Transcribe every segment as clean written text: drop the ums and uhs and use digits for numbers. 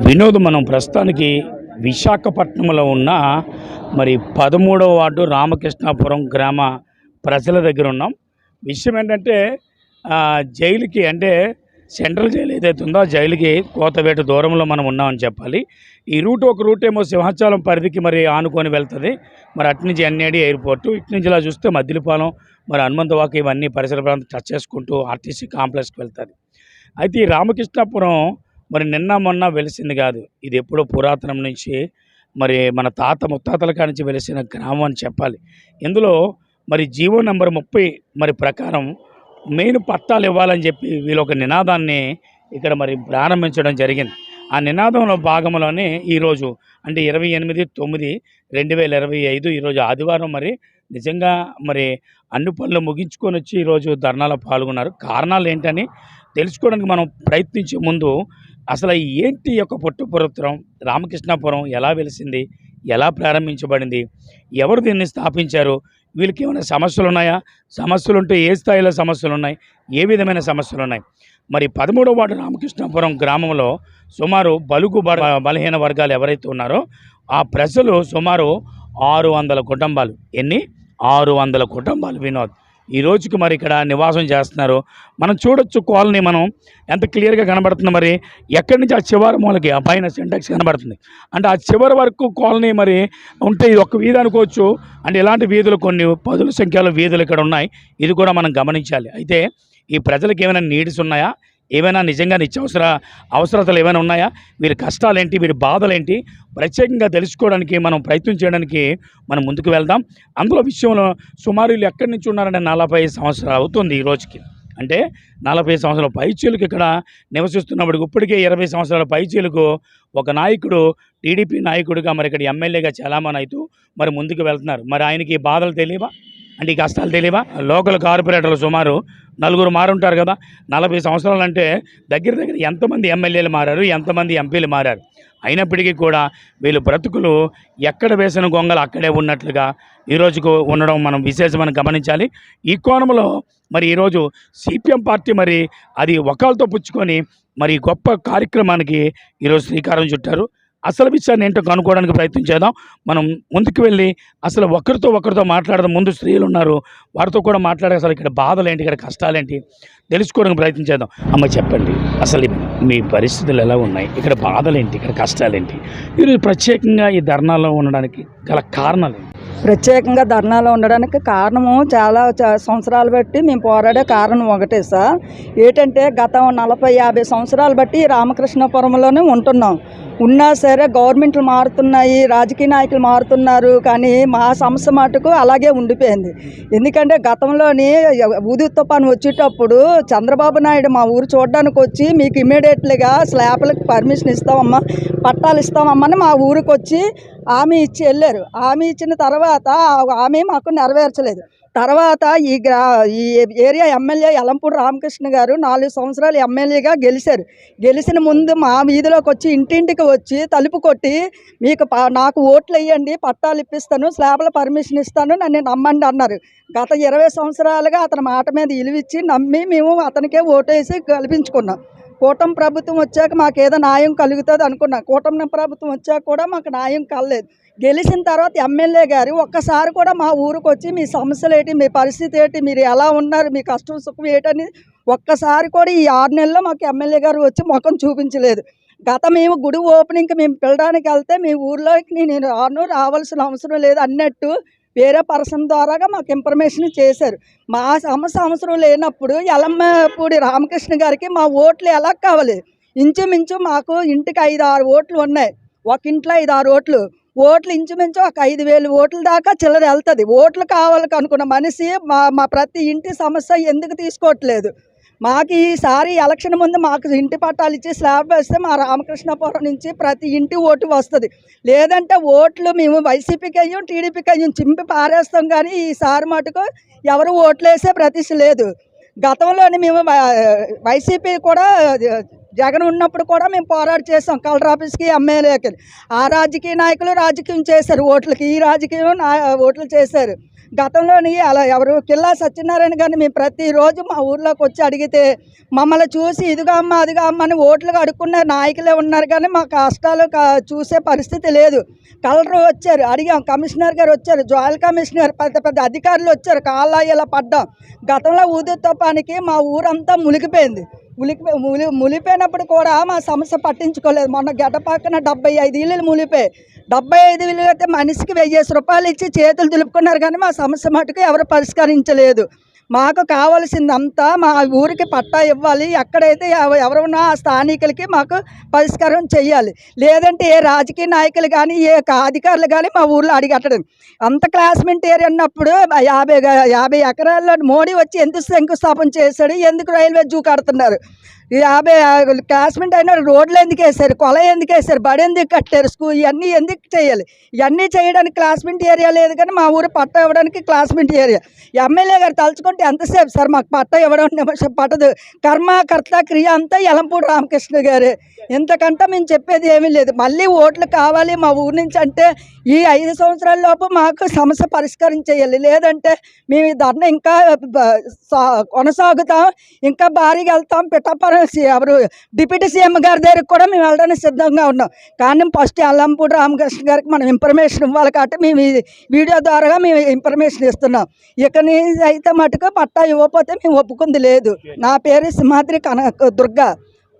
వినోద్, మనం ప్రస్తుతానికి విశాఖపట్నంలో ఉన్న మరి 13వ వార్డు రామకృష్ణాపురం గ్రామ ప్రజల దగ్గర ఉన్నాం. విషయం ఏంటంటే జైలుకి అంటే సెంట్రల్ జైలు ఏదైతే ఉందో ఆ జైలుకి కోతవేట దూరంలో మనం ఉన్నామని చెప్పాలి. ఈ రూట్ ఒక రూట్ ఏమో సింహాచలం పరిధికి మరి ఆనుకొని వెళ్తుంది. మరి అటు నుంచి ఎన్ఏడి ఎయిర్పోర్టు, ఇటు నుంచి ఇలా చూస్తే మద్దిలపాలెం, మరి హనుమంతవాక ఇవన్నీ పరిసర ప్రాంతం టచ్ చేసుకుంటూ ఆర్టీసీ కాంప్లెక్స్కి వెళ్తుంది. అయితే ఈ రామకృష్ణాపురం మరి నిన్న మొన్న వెలిసింది కాదు, ఇది ఎప్పుడో పురాతనం నుంచి మరి మన తాత ముత్తాతల కాడి నుంచి వెలిసిన గ్రామం అని చెప్పాలి. ఇందులో మరి జీవో నెంబర్ 30 మరి ప్రకారం మెయిన్ పట్టాలు ఇవ్వాలని చెప్పి వీళ్ళు ఒక నినాదాన్ని ఇక్కడ మరి ప్రారంభించడం జరిగింది. ఆ నినాదంలో భాగంలోనే ఈరోజు అంటే 28/9/2025 ఈరోజు ఆదివారం మరి నిజంగా మరి అన్ని పనులు ముగించుకొని వచ్చి ఈరోజు ధర్నాలో పాల్గొన్నారు. కారణాలు ఏంటని తెలుసుకోవడానికి మనం ప్రయత్నించే ముందు అసలు ఏంటి యొక్క పుట్టపురం రామకృష్ణాపురం ఎలా వెలిసింది, ఎలా ప్రారంభించబడింది, ఎవరు దీన్ని స్థాపించారు, వీళ్ళకి ఏమైనా సమస్యలు ఉన్నాయా, సమస్యలు ఉంటే ఏ స్థాయిలో సమస్యలు ఉన్నాయి, ఏ విధమైన సమస్యలు ఉన్నాయి. మరి 13వ వార్డు రామకృష్ణాపురం గ్రామంలో సుమారు బలుగు బలహీన వర్గాలు ఎవరైతే ఉన్నారో ఆ ప్రజలు సుమారు 600 కుటుంబాలు. ఎన్ని? 600 కుటుంబాలు వినోద్ ఈ రోజుకి మరి ఇక్కడ నివాసం చేస్తున్నారు. మనం చూడొచ్చు కాలనీ, మనం ఎంత క్లియర్గా కనబడుతుంది. మరి ఎక్కడి నుంచి ఆ చివరి మూలకి ఆ పైన సింటాక్స్ కనబడుతుంది అంటే ఆ చివరి వరకు కాలనీ మరి ఉంటే ఇది ఒక వీధి అనుకోవచ్చు. అంటే ఇలాంటి వీధులు కొన్ని పదుల సంఖ్యలో వీధులు ఇక్కడ ఉన్నాయి. ఇది కూడా మనం గమనించాలి. అయితే ఈ ప్రజలకు ఏమైనా నీడ్స్ ఉన్నాయా, ఏమైనా నిజంగా అవసరతలు ఏమైనా ఉన్నాయా, వీరి కష్టాలేంటి, వీరి బాధలేంటి ప్రత్యేకంగా తెలుసుకోవడానికి మనం ప్రయత్నం చేయడానికి మనం ముందుకు వెళ్దాం. అందులో విషయంలో సుమారు వీళ్ళు ఎక్కడి నుంచి ఉన్నారంటే 40 సంవత్సరాలు అవుతుంది ఈ రోజుకి. అంటే 40 సంవత్సరాల పైచీలకు ఇక్కడ నివసిస్తున్నప్పటికి ఇప్పటికే 20 సంవత్సరాల పైచీలకు ఒక నాయకుడు టీడీపీ నాయకుడిగా మరి ఇక్కడ ఎమ్మెల్యేగా చలామణి అవుతూ మరి ముందుకు వెళ్తున్నారు. మరి ఆయనకి బాధలు తెలియవా, అంటే ఈ కష్టాలు తెలియవా? లోకల్ కార్పొరేటర్లు సుమారు 4 మారుంటారు కదా. 40 సంవత్సరాలు అంటే దగ్గర ఎంతమంది ఎమ్మెల్యేలు మారారు, ఎంతమంది ఎంపీలు మారారు. అయినప్పటికీ కూడా వీళ్ళు బ్రతుకులు ఎక్కడ వేసిన గొంగలు అక్కడే ఉన్నట్లుగా ఈరోజుకు ఉండడం మనం విశేషమని గమనించాలి. ఈ కోణంలో మరి ఈరోజు సిపిఎం పార్టీ మరి అది ఒకాలతో పుచ్చుకొని మరి గొప్ప కార్యక్రమానికి ఈరోజు శ్రీకారం చుట్టారు. అసలు విషయాన్ని ఏంటో కనుక్కోవడానికి ప్రయత్నం చేద్దాం. మనం ముందుకు వెళ్ళి అసలు ఒకరితో మాట్లాడదాం. ముందు స్త్రీలు ఉన్నారు, వారితో కూడా మాట్లాడే అసలు ఇక్కడ బాధలేంటి, ఇక్కడ కష్టాలేంటి తెలుసుకోవడానికి ప్రయత్నం చేద్దాం. అమ్మ చెప్పండి, అసలు మీ పరిస్థితులు ఎలా ఉన్నాయి, ఇక్కడ బాధలేంటి, ఇక్కడ కష్టాలేంటి, ఈరోజు ప్రత్యేకంగా ఈ ధర్నాలో ఉండడానికి గల కారణాలు? ప్రత్యేకంగా ధర్నాలో ఉండడానికి కారణము చాలా సంవత్సరాలు బట్టి మేము పోరాడే కారణం ఒకటే సార్. ఏంటంటే గత 40-50 సంవత్సరాలు బట్టి రామకృష్ణాపురంలోనే ఉంటున్నాం. ఉన్నా సరే గవర్నమెంట్లు మారుతున్నాయి, రాజకీయ నాయకులు మారుతున్నారు, కానీ మా సమస్య మటుకు అలాగే ఉండిపోయింది. ఎందుకంటే గతంలోని ఊది తుఫాను వచ్చేటప్పుడు చంద్రబాబు నాయుడు మా ఊరు చూడడానికి వచ్చి మీకు ఇమ్మీడియట్లీగా స్లాబ్లకు పర్మిషన్ ఇస్తామమ్మా, పట్టాలు ఇస్తామమ్మని మా ఊరికి వచ్చి హామీ ఇచ్చి వెళ్ళారు. హామీ ఇచ్చిన తర్వాత హామీ మాకు నెరవేర్చలేదు. తర్వాత ఈ ఏరియా ఎమ్మెల్యే యలంపూడి రామకృష్ణ గారు 4 సంవత్సరాలు ఎమ్మెల్యేగా గెలిచారు. గెలిచిన ముందు మా వీధిలోకి వచ్చి ఇంటింటికి వచ్చి తలుపు కొట్టి నాకు ఓట్లు వేయండి, పట్టాలు ఇప్పిస్తాను, స్లాబ్ల పర్మిషన్ ఇస్తాను, నన్ను నమ్మండి అన్నారు. గత 20 సంవత్సరాలుగా అతని మాట మీద ఇలువిచ్చి నమ్మి మేము అతనికే ఓటేసి గెలిపించుకున్నాం. కూటమి ప్రభుత్వం వచ్చాక మాకు ఏదో న్యాయం కలుగుతుంది అనుకున్నాం. కూటమి ప్రభుత్వం వచ్చాక కూడా మాకు న్యాయం కలలేదు. గెలిచిన తర్వాత ఎమ్మెల్యే గారు ఒక్కసారి కూడా మా ఊరికి వచ్చి మీ సమస్యలు ఏంటి, మీ పరిస్థితి ఏంటి, మీరు ఎలా ఉన్నారు, మీ కష్టం సుఖం ఏంటని ఒక్కసారి కూడా ఈ 6 నెలల్లో మాకు ఎమ్మెల్యే గారు వచ్చి ముఖం చూపించలేదు. మేము గుడి ఓపెనింగ్కి మేము పిలడానికి వెళ్తే మీ ఊర్లోకి నేను రావాల్సిన అవసరం లేదు అన్నట్టు వేరే పర్సన్ ద్వారాగా మాకు ఇన్ఫర్మేషన్ చేశారు. మా సమస్య అవసరం లేనప్పుడు యలమ్మపూడి రామకృష్ణ గారికి మా ఓట్లు ఎలా కావాలి? ఇంచుమించు మాకు ఇంటికి 5-6 ఓట్లు ఉన్నాయి. ఒక ఇంట్లో 5-6 ఓట్లు ఇంచుమించు ఒక 5,000 ఓట్ల దాకా చిల్లర వెళ్తుంది. ఓట్లు కావాలి అనుకున్న మనిషి మా ప్రతి ఇంటి సమస్య ఎందుకు తీసుకోవట్లేదు? మాకు ఈసారి ఎలక్షన్ ముందు మాకు ఇంటి పట్టాలు ఇచ్చి స్లాబ్ వేస్తే మా రామకృష్ణాపురం నుంచి ప్రతి ఇంటి ఓటు వస్తుంది. లేదంటే ఓట్లు మేము వైసీపీకి అయ్యాం, టీడీపీకి అయ్యాం చింపి పారేస్తాం. కానీ ఈసారి మటుకు ఎవరు ఓట్లు వేసే ప్రతిష్ట లేదు. గతంలోని మేము వైసీపీ కూడా జగన్ ఉన్నప్పుడు కూడా మేము పోరాట చేసాం. కలెక్టర్ ఆఫీస్కి, ఎమ్మెల్యేకి. ఆ రాజకీయ నాయకులు రాజకీయం చేశారు ఓట్లకి, ఈ రాజకీయం ఓట్లు చేశారు. గతంలోని అలా ఎవరు కిల్లా సత్యనారాయణ గారిని మేము ప్రతిరోజు మా ఊర్లోకి వచ్చి అడిగితే మమ్మల్ని చూసి ఇదిగా అమ్మ అదిగా అమ్మ అని ఓట్లుగా అడుక్కునే నాయకులే ఉన్నారు, కానీ మా కష్టాలు చూసే పరిస్థితి లేదు. కలెక్టర్ వచ్చారు, అడిగాం, కమిషనర్ గారు వచ్చారు, జాయింట్ కమిషనర్, పెద్ద పెద్ద అధికారులు వచ్చారు, కాళ్ళ ఇలా పడ్డాం. గతంలో ఊదితోపానికి మా ఊరంతా మునిగిపోయింది. మునిపోయినప్పుడు కూడా మా సమస్య పట్టించుకోలేదు. మొన్న గడ్డ పక్కన 75 ఇళ్ళు మునిపోయి 75 ఇళ్ళు అయితే మనిషికి 1000 రూపాయలు ఇచ్చి చేతులు దులుపుకున్నారు, కానీ మా సమస్య మటుకు ఎవరు పరిష్కరించలేదు. మాకు కావాల్సిందంతా మా ఊరికి పట్టా ఇవ్వాలి, ఎక్కడైతే ఎవరున్నా ఆ స్థానికులకి మాకు పరిష్కారం చెయ్యాలి. లేదంటే ఏ రాజకీయ నాయకులు కానీ ఏ అధికారులు కానీ మా ఊర్లో అడిగట్టడం. అంత క్లాస్మెంట్ ఏరియా ఉన్నప్పుడు 50 ఎకరాల్లో మోడీ వచ్చి ఎందుకు శంకుస్థాపన చేశాడు, ఎందుకు రైల్వే జూ కడుతున్నారు, 50 క్లాస్మెంట్ అయినా రోడ్లు ఎందుకు వేశారు, కొల ఎందుకు వేశారు, బడి ఎందుకు కట్టారు, స్కూల్, ఇవన్నీ ఎందుకు చేయాలి? ఇవన్నీ చేయడానికి క్లాస్మెంట్ ఏరియా లేదు, కానీ మా ఊరు పట్టా ఇవ్వడానికి క్లాస్మెంట్ ఏరియా. ఎమ్మెల్యే గారు తలుచుకుంటే ఎంతసేపు సార్ మాకు పట్టా ఇవ్వడం నిమిషం పట్టదు. కర్త క్రియ అంతా యలంపూడి రామకృష్ణ గారే, ఇంతకంటే మేము చెప్పేది ఏమీ లేదు. మళ్ళీ ఓట్లు కావాలి మా ఊరి నుంచి అంటే ఈ 5 సంవత్సరాల లోపు మాకు సమస్య పరిష్కారం చేయాలి, లేదంటే మేము ఈ ధర్నా ఇంకా కొనసాగుతాం, ఇంకా భారీగా వెళ్తాం. పిఠాపురం ఎవరు డిప్యూటీ సీఎం గారి దగ్గరికి కూడా మేము వెళ్ళడానికి సిద్ధంగా ఉన్నాం. కానీ ఫస్ట్ యలంపూడి రామకృష్ణ గారికి మనం ఇన్ఫర్మేషన్ ఇవ్వాలి, కాబట్టి మేము ఈ వీడియో ద్వారా మేము ఇన్ఫర్మేషన్ ఇస్తున్నాం. ఇక నుంచి అయితే మటుకు పట్టా ఇవ్వకపోతే మేము ఒప్పుకుంది లేదు. నా పేరు సింహాద్రి దుర్గా,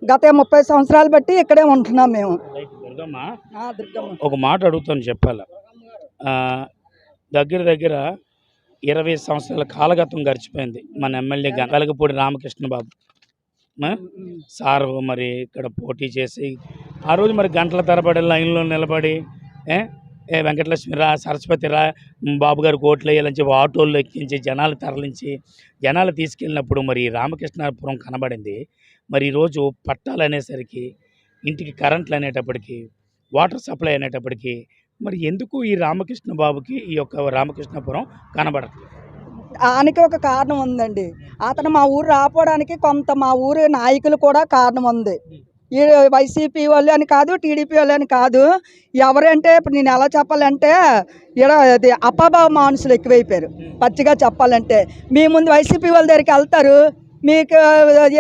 గత 30 సంవత్సరాలు బట్టి ఇక్కడే ఉంటున్నాం మేము. దుర్గమ్మ, దుర్గమ్మ, ఒక మాట అడుగుతాను చెప్పాల. దగ్గర 20 సంవత్సరాల కాలగతం గడిచిపోయింది మన ఎమ్మెల్యే వెలగపూడి రామకృష్ణ బాబు సార్ మరి ఇక్కడ పోటీ చేసి ఆ రోజు మరి గంటల తరబడి లైన్లో నిలబడి వెంకటలక్ష్మిరా, సరస్వతిరా, బాబు గారికి ఓట్లు వేయాలని చెప్పి ఆటోల్లో ఎక్కించి జనాలు తరలించి జనాలు తీసుకెళ్ళినప్పుడు మరి రామకృష్ణాపురం కనబడింది. మరి ఈరోజు పట్టాలు అనేసరికి, ఇంటికి కరెంట్లు అనేటప్పటికీ, వాటర్ సప్లై అనేటప్పటికీ మరి ఎందుకు ఈ రామకృష్ణ బాబుకి ఈ యొక్క రామకృష్ణాపురం కనబడట్లేదు? దానికి ఒక కారణం ఉందండి. అతను మా ఊరు రాపోవడానికి కొంత మా ఊరు నాయకులు కూడా కారణం ఉంది. ఈ వైసీపీ వాళ్ళు అని కాదు, టీడీపీ వాళ్ళు అని కాదు, ఎవరంటే ఇప్పుడు నేను ఎలా చెప్పాలంటే అది అపభావ మనుషులు ఎక్కువైపోయారు. పచ్చిగా చెప్పాలంటే మీ ముందు వైసీపీ వాళ్ళ దగ్గరికి వెళ్తారు, మీకు